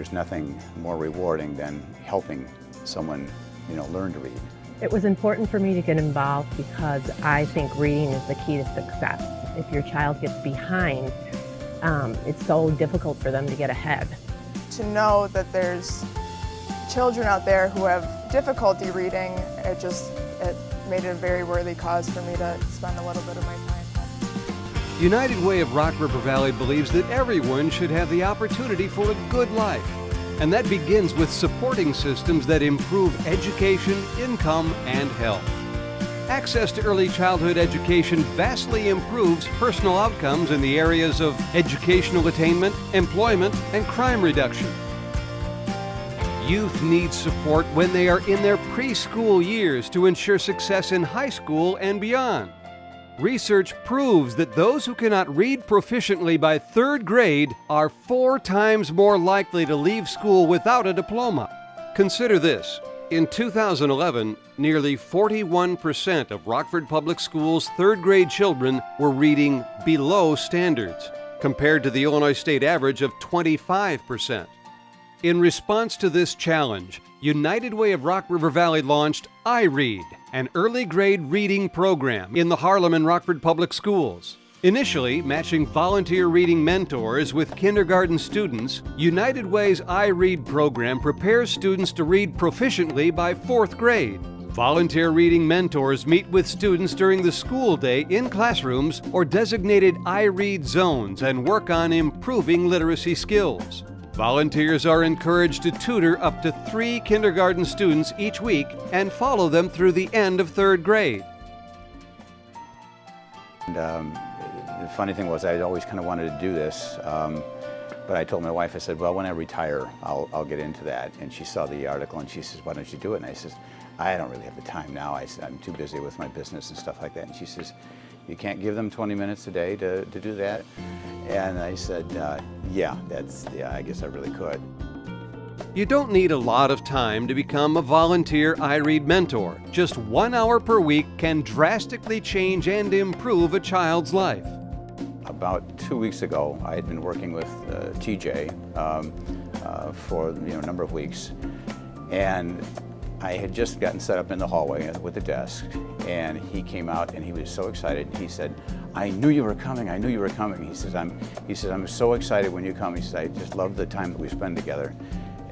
there's nothing more rewarding than helping someone, learn to read. It was important for me to get involved because I think reading is the key to success. If your child gets behind, it's so difficult for them to get ahead. To know that there's children out there who have difficulty reading, it made it a very worthy cause for me to spend a little bit of my time. United Way of Rock River Valley believes that everyone should have the opportunity for a good life. And that begins with supporting systems that improve education, income, and health. Access to early childhood education vastly improves personal outcomes in the areas of educational attainment, employment, and crime reduction. Youth need support when they are in their preschool years to ensure success in high school and beyond. Research proves that those who cannot read proficiently by 3rd grade are 4 times more likely to leave school without a diploma. Consider this. In 2011, nearly 41% of Rockford Public Schools' 3rd grade children were reading below standards, compared to the Illinois state average of 25%. In response to this challenge, United Way of Rock River Valley launched iRead, an early grade reading program in the Harlem and Rockford Public Schools. Initially matching volunteer reading mentors with kindergarten students, United Way's iRead program prepares students to read proficiently by 4th grade. Volunteer reading mentors meet with students during the school day in classrooms or designated iRead zones and work on improving literacy skills. Volunteers are encouraged to tutor up to 3 kindergarten students each week and follow them through the end of 3rd grade. And, the funny thing was I always kind of wanted to do this, but I told my wife, I said, well, when I retire, I'll get into that. And she saw the article and she says, why don't you do it? And I said, I don't really have the time now. I'm too busy with my business and stuff like that. And she says, you can't give them 20 minutes a day to do that? And I said, yeah, I guess I really could. You don't need a lot of time to become a volunteer iRead mentor. Just 1 hour per week can drastically change and improve a child's life. About 2 weeks ago, I had been working with TJ for a number of weeks, and I had just gotten set up in the hallway with the desk, and he came out and he was so excited. He said, I knew you were coming, I knew you were coming. He says, I'm so excited when you come. He says, I just love the time that we spend together.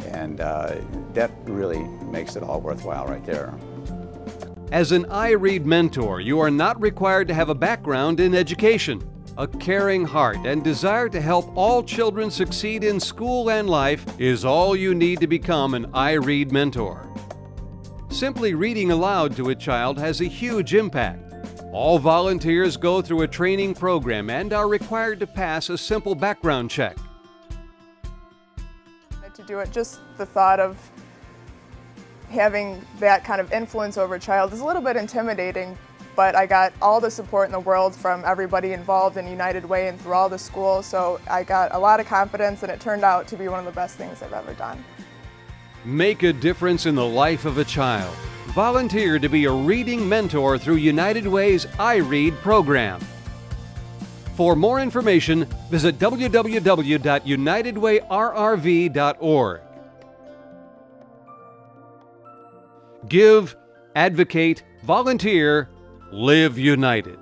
And that really makes it all worthwhile right there. As an iRead mentor, you are not required to have a background in education. A caring heart and desire to help all children succeed in school and life is all you need to become an iRead mentor. Simply reading aloud to a child has a huge impact. All volunteers go through a training program and are required to pass a simple background check. To do it, just the thought of having that kind of influence over a child is a little bit intimidating, but I got all the support in the world from everybody involved in United Way and through all the schools, so I got a lot of confidence and it turned out to be one of the best things I've ever done. Make a difference in the life of a child. Volunteer to be a reading mentor through United Way's iRead program. For more information, visit www.unitedwayrrv.org. Give, advocate, volunteer, live united.